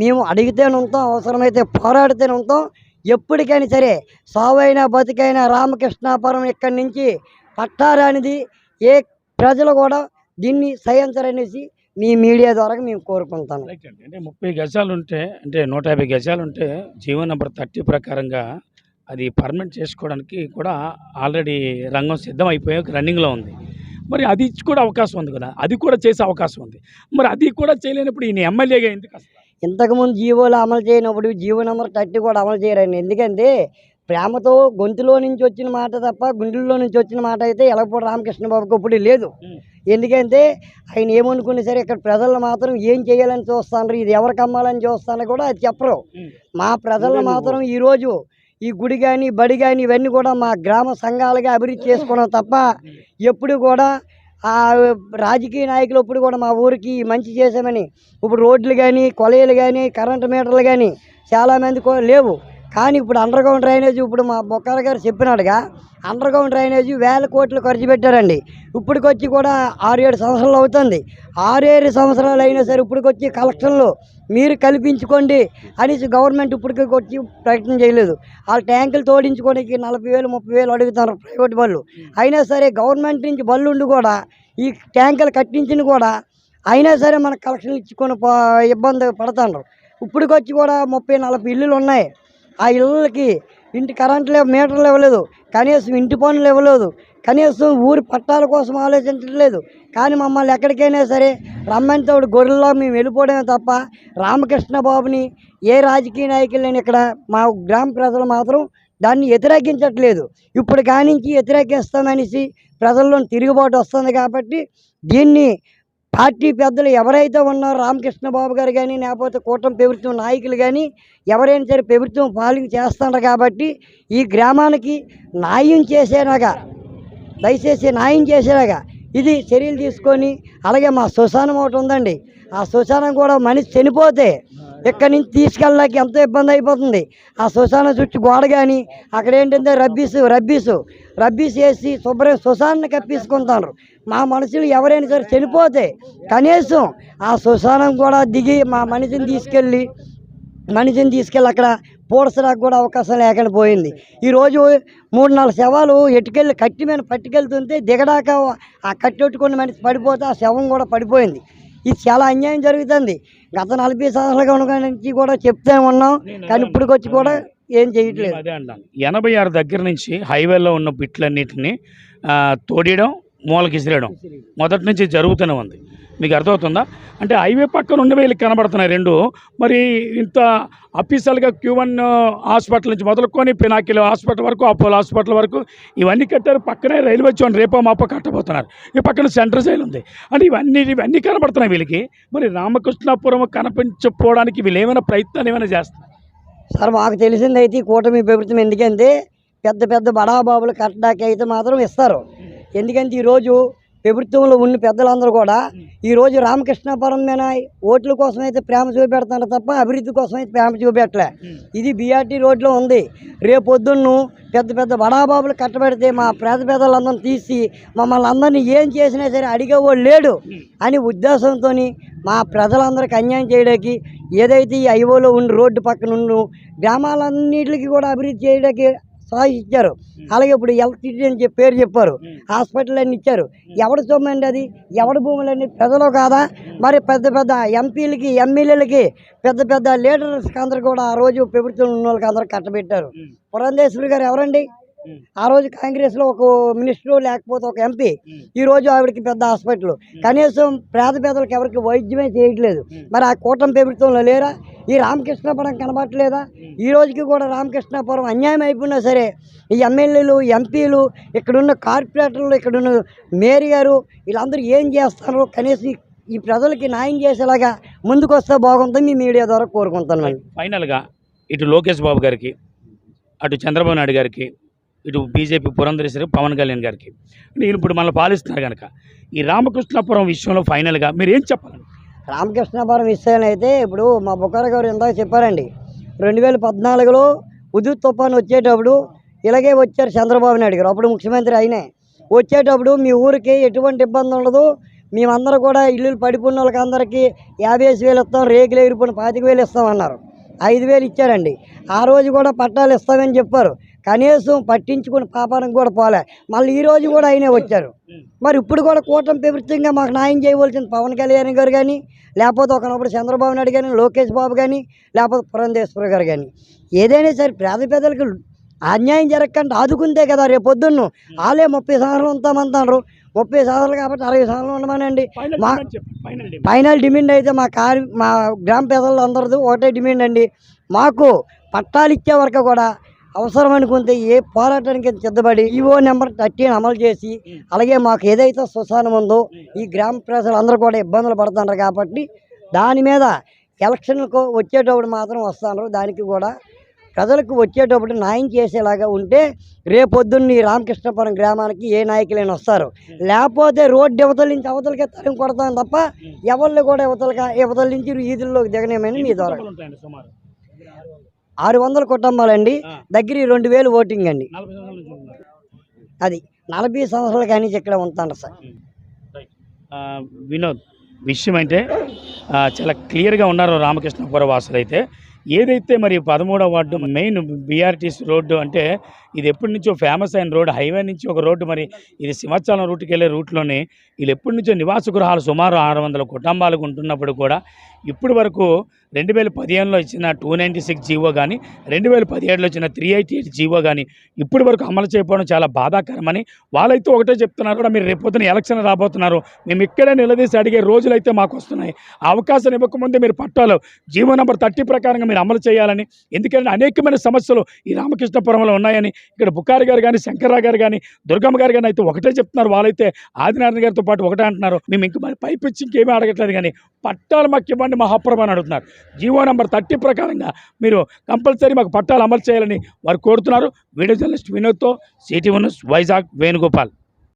మేము అడిగితేనే ఉంటాం, అవసరమైతే పోరాడితేనే ఉంటాం. ఎప్పటికైనా సరే సావైనా బతికైనా రామకృష్ణాపురం ఇక్కడి నుంచి పట్టాలనేది ఏ ప్రజలు కూడా దీన్ని సహించరనేసి మీ మీడియా ద్వారా మేము కోరుకుంటాను. అంటే 30 గజాలు ఉంటే, అంటే 150 గజాలు ఉంటే జీవో నెంబర్ 30 ప్రకారంగా అది పర్మనెంట్ చేసుకోవడానికి కూడా ఆల్రెడీ రంగం సిద్ధమైపోయి రన్నింగ్లో ఉంది. మరి అది కూడా అవకాశం ఉంది కదా, అది కూడా చేసే అవకాశం ఉంది. మరి అది కూడా చేయలేనప్పుడు ఈయన ఎమ్మెల్యేగా ఎందుకు అసలు? ఇంతకుముందు జీవోలు అమలు చేయనప్పుడు జీవో నెంబర్ 30 కూడా అమలు చేయరండి. ఎందుకంటే ప్రేమతో గొంతులో నుంచి వచ్చిన మాట తప్ప గుండెల్లో నుంచి వచ్చిన మాట అయితే ఎలగపూడి రామకృష్ణ బాబుకి ఇప్పుడు లేదు. ఎందుకంటే ఆయన ఏమనుకున్నా సరే ఇక్కడ ప్రజలు మాత్రం ఏం చేయాలని చూస్తాను, ఇది ఎవరికి అమ్మాలని చూస్తాను కూడా అది చెప్పరు. మా ప్రజలు మాత్రం ఈరోజు ఈ గుడి కానీ బడి కానీ ఇవన్నీ కూడా మా గ్రామ సంఘాలుగా అభివృద్ధి చేసుకోవడం తప్ప ఎప్పుడు కూడా ఆ రాజకీయ నాయకులు ఎప్పుడు కూడా మా ఊరికి మంచి చేసామని ఇప్పుడు రోడ్లు కానీ కొలయలు కానీ కరెంటు మీటర్లు కానీ చాలామంది లేవు. కానీ ఇప్పుడు అండర్ గ్రౌండ్ డ్రైనేజ్ ఇప్పుడు మా బొక్కాల గారు చెప్పినట్టుగా అండర్ గ్రౌండ్ డ్రైనేజ్ 1000 కోట్లు ఖర్చు పెట్టారండి. ఇప్పటికొచ్చి కూడా 6-7 సంవత్సరాలు అవుతుంది. 6-7 సంవత్సరాలు అయినా సరే ఇప్పటికొచ్చి కలెక్షన్లు మీరు కల్పించుకోండి అనేసి గవర్నమెంట్ ఇప్పటికి వచ్చి ప్రయత్నం చేయలేదు. ఆ ట్యాంకులు తోడించుకోవడానికి 40,000 30,000 అడుగుతారు ప్రైవేట్ బళ్ళు. అయినా సరే గవర్నమెంట్ నుంచి బళ్ళు ఉండి కూడా ఈ ట్యాంకులు కట్టించిన కూడా అయినా సరే మనకు కలెక్షన్లు ఇచ్చుకొని ఇబ్బంది పడుతున్నారు. ఇప్పటికొచ్చి కూడా 30-40 ఇల్లులు ఉన్నాయి. ఆ ఇళ్ళకి ఇంటి కరెంట్ మీటర్లు ఇవ్వలేదు, కనీసం ఇంటి పనులు ఇవ్వలేదు, కనీసం ఊరి పట్టాల కోసం ఆలోచించట్లేదు. కానీ మమ్మల్ని ఎక్కడికైనా సరే రమ్మంతో గొర్రెల్లో మేము వెళ్ళిపోవడమే తప్ప రామకృష్ణ బాబుని ఏ రాజకీయ నాయకులని ఇక్కడ మా గ్రామ ప్రజలు మాత్రం దాన్ని వ్యతిరేకించట్లేదు. ఇప్పుడు కానించి వ్యతిరేకిస్తామనేసి ప్రజల్లో తిరుగుబాటు వస్తుంది. కాబట్టి దీన్ని పార్టీ పెద్దలు ఎవరైతే ఉన్నారో రామకృష్ణ బాబు గారు కానీ లేకపోతే కూటమి ప్రభుత్వం నాయకులు కానీ ఎవరైనా సరే ప్రభుత్వం పాలన చేస్తున్నారు. కాబట్టి ఈ గ్రామానికి న్యాయం చేసేలాగా దయచేసి న్యాయం చేసేలాగా ఇది చర్యలు తీసుకొని, అలాగే మా శ్మశానం ఒకటి ఉందండి, ఆ శ్మశానం కూడా మనిషి చనిపోతే ఇక్కడి నుంచి తీసుకెళ్ళడానికి ఎంతో ఇబ్బంది అయిపోతుంది. ఆ శ్మశానం చుట్టూ గోడ కానీ అక్కడ ఏంటంటే రబ్బీస్ వేసి శుభ్రం శ్మశానాన్ని కప్పించుకుంటారు. మా మనుషులు ఎవరైనా సరే చనిపోతే కనీసం ఆ శ్మశానం కూడా దిగి మా మనిషిని తీసుకెళ్ళి అక్కడ పూడ్చడానికి కూడా అవకాశం లేకుండా పోయింది. ఈరోజు 3-4 శవాలు ఎటుకెళ్ళి కట్టి మీద పట్టుకెళ్తుంటే దిగడాక ఆ కట్టెట్టుకున్న మనిషి పడిపోతే ఆ శవం కూడా పడిపోయింది. ఇది చాలా అన్యాయం జరుగుతుంది. గత 40 సంవత్సరాలుగా నుంచి కూడా చెప్తే ఉన్నాం, కానీ ఇప్పటికొచ్చి కూడా ఏం చేయట్లేదు. అదే అంటాను, 86 దగ్గర నుంచి హైవేలో ఉన్న బిట్లన్నింటినీ తోడేయడం, మూలకి ఇసిరేయడం మొదటి నుంచి జరుగుతూనే ఉంది. మీకు అర్థమవుతుందా? అంటే హైవే పక్కన ఉండే వీళ్ళకి కనబడుతున్నాయి రెండు. మరి ఇంత అఫీషియల్గా Q1 హాస్పిటల్ నుంచి మొదలుకొని పినాకిల్ హాస్పిటల్ వరకు, అపోలో హాస్పిటల్ వరకు ఇవన్నీ కట్టారు. పక్కనే రైల్వే జోన్ రేపో మాపో కట్టబోతున్నారు. ఈ పక్కన సెంట్రల్ జైలు ఉంది. అంటే ఇవన్నీ కనబడుతున్నాయి వీళ్ళకి. మరి రామకృష్ణాపురం కనిపించకపోవడానికి వీళ్ళు ఏమైనా ప్రయత్నాలు ఏమైనా చేస్తారు సార్? మాకు తెలిసింది అయితే కూటమి ప్రభుత్వం ఎందుకంటే పెద్ద బడాబాబులు కట్టడానికి అయితే మాత్రం ఇస్తారు. ఎందుకంటే ఈరోజు ప్రభుత్వంలో ఉన్న పెద్దలందరూ కూడా ఈరోజు రామకృష్ణాపురం మీద ఓట్ల కోసం అయితే ప్రేమ చూపెడతారు తప్ప అభివృద్ధి కోసం అయితే ప్రేమ చూపెట్టలే. ఇది BRT రోడ్లో ఉంది. రేపొద్దున్ను పెద్ద బడాబాబులు కట్టబెడితే మా పేదలందరినీ తీసి మమ్మల్ని అందరినీ ఏం చేసినా సరే అడిగేవాడు లేడు అని ఉద్దేశంతో మా ప్రజలందరికీ అన్యాయం చేయడానికి ఏదైతే ఈ ఐఓలో ఉన్న రోడ్డు పక్కన ఉన్న గ్రామాలన్నింటికి కూడా అభివృద్ధి చేయడానికి సహాయం ఇచ్చారు. అలాగే ఇప్పుడు ఎలక్ట్రిసిటీ అని పేరు చెప్పారు, హాస్పిటల్ అన్ని ఇచ్చారు. ఎవడి సొమ్మండి అది? ఎవడి భూములన్నీ ప్రజలు కాదా? మరి పెద్ద ఎంపీలకి ఎమ్మెల్యేలకి పెద్ద లీడర్స్కి అందరు కూడా ఆ రోజు ప్రభుత్వం ఉన్న వాళ్ళకి అందరూ కట్టబెట్టారు. పురంధేశ్వరి గారు ఎవరండి? ఆ రోజు కాంగ్రెస్లో ఒక మినిస్టర్ లేకపోతే ఒక MP. ఈరోజు ఆవిడకి పెద్ద హాస్పిటల్. కనీసం పేదలకు ఎవరికి వైద్యమే చేయట్లేదు. మరి ఆ కూటమి ప్రభుత్వంలో లేరా? ఈ రామకృష్ణాపురం కనబట్టలేదా? ఈ రోజుకి కూడా రామకృష్ణాపురం అన్యాయం అయిపోయినా సరే ఈ ఎమ్మెల్యేలు ఎంపీలు ఇక్కడున్న కార్పొరేటర్లు ఇక్కడున్న మేయర్ గారు వీళ్ళందరూ ఏం చేస్తారు? కనీసం ఈ ప్రజలకి న్యాయం చేసేలాగా ముందుకు వస్తే బాగుంటుంది మీ మీడియా ద్వారా కోరుకుంటాను. ఫైనల్గా ఇటు లోకేష్ బాబు గారికి, అటు చంద్రబాబు నాయుడు గారికి, ఇటు బీజేపీ పురంధరేశ్వరి పవన్ కళ్యాణ్ గారికి వీళ్ళు ఇప్పుడు మనల్ని పాలిస్తున్నారు కనుక ఈ రామకృష్ణాపురం విషయంలో ఫైనల్గా మీరు ఏం చెప్పాలి? రామకృష్ణాపురం విషయాన్ని అయితే ఇప్పుడు మా బుక్కార గారు ఇందాక చెప్పారండి, 2014లో ఉదూత్ తుఫాను వచ్చేటప్పుడు ఇలాగే వచ్చారు చంద్రబాబు నాయుడు గారు, అప్పుడు ముఖ్యమంత్రి అయినే. వచ్చేటప్పుడు మీ ఊరికి ఎటువంటి ఇబ్బంది ఉండదు, మేమందరూ కూడా ఇల్లు పడిపోయిన వాళ్ళకి అందరికీ 55,000 ఇస్తాం, రేకులు ఎగిరిపోయిన 25,000 ఇస్తామన్నారు. 5,000 ఇచ్చారండి. ఆ రోజు కూడా పట్టాలు ఇస్తామని చెప్పారు. కనీసం పట్టించుకుని పాపానికి కూడా పోలే. మళ్ళీ ఈ రోజు కూడా అయినే వచ్చారు. మరి ఇప్పుడు కూడా కూటమి ప్రభుత్వంగా మాకు న్యాయం చేయవలసిన పవన్ కళ్యాణ్ గారు కానీ, లేకపోతే ఒకనప్పుడు చంద్రబాబు నాయుడు కానీ, లోకేష్ బాబు కానీ, లేకపోతే పురంధేశ్వరి గారు కానీ, ఏదైనా సరే పేదలకు అన్యాయం జరగకుండా ఆదుకుంటే కదా రేపు పొద్దున్న వాళ్ళే 30 సంవత్సరాలు ఉంటామంటారు. 30 సంవత్సరాలు కాబట్టి 60 సంవత్సరాలు ఉండమనండి. మా ఫైనల్ డిమాండ్ అయితే మా గ్రామ ప్రజలు అందరిది ఒకటే డిమాండ్ అండి. మాకు పట్టాలు ఇచ్చే వరకు కూడా అవసరం అనుకుంటే ఏ పోరాటానికి సిద్ధపడి ఈఓ నెంబర్ 13 అమలు చేసి, అలాగే మాకు ఏదైతే శ్మశానం ఉందో ఈ గ్రామ ప్రజలందరూ కూడా ఇబ్బందులు పడుతున్నారు కాబట్టి దాని మీద ఎలక్షన్లకు వచ్చేటప్పుడు మాత్రం వస్తున్నారు. దానికి కూడా ప్రజలకు వచ్చేటప్పుడు న్యాయం చేసేలాగా ఉంటే రేపొద్దున్న ఈ రామకృష్ణపురం గ్రామానికి ఏ నాయకులైనా వస్తారు. లేకపోతే రోడ్డు యువతల నుంచి అవతలకే తరిమి కొడతాం తప్ప ఎవరిని కూడా యువతల నుంచి వీధుల్లోకి దిగనేమని మీ ద్వారా 600 కుటుంబాలండి. దగ్గర 2000 ఓటింగ్ అండి. అది 40 సంవత్సరాల కానీ ఇక్కడ ఉంటాను సార్. వినోద్, విషయం అంటే చాలా క్లియర్గా ఉన్నారు రామకృష్ణపురం వాసులు అయితే. ఏదైతే మరి 13వ వార్డు మెయిన్ బీఆర్టీసీ రోడ్డు అంటే ఇది ఎప్పటి నుంచో ఫేమస్ అయిన రోడ్డు, హైవే నుంచి ఒక రోడ్డు. మరి ఇది సింహాచలం రూట్కి వెళ్ళే రూట్లోనే వీళ్ళు ఎప్పటి నుంచో నివాస గృహాలు సుమారు 600 కుటుంబాలకు ఉంటున్నప్పుడు కూడా ఇప్పటి వరకు 2015లో ఇచ్చిన 296 జీవో కానీ 2017లో ఇచ్చిన 388 జీవో కానీ ఇప్పటి వరకు అమలు చేయకపోవడం చాలా బాధాకరమని వాళ్ళైతే ఒకటే చెప్తున్నారు కూడా. మీరు రేపొద్దున ఎలక్షన్ రాబోతున్నారు, మేము ఇక్కడే నిలదీసి అడిగే రోజులైతే మాకు వస్తున్నాయి. ఆ అవకాశం ఇవ్వకముందే మీరు పట్టాలు జీవో నెంబర్ 30 ప్రకారంగా మీరు అమలు చేయాలని. ఎందుకంటే అనేకమైన సమస్యలు ఈ రామకృష్ణపురంలో ఉన్నాయని ఇక్కడ బుక్కారి గారు కానీ, శంకర్రావు గారు కానీ, దుర్గమ్మ గారు కానీ అయితే ఒకటే చెప్తున్నారు. వాళ్ళైతే ఆదినారాయణ గారితో పాటు ఒకటే అంటున్నారు, మేము ఇంక మరి పైపిచ్చి ఇంకేమీ అడగట్లేదు కానీ పట్టాలు మాకు ఇవ్వండి మహాపురం అని అడుగుతున్నారు. జీవో నెంబర్ 30 ప్రకారంగా మీరు కంపల్సరీ మాకు పట్టాలు అమలు చేయాలని వారు కోరుతున్నారు. వీడియో జర్నలిస్ట్ వినోద్తో సిటీ న్యూస్ వైజాగ్ వేణుగోపాల్.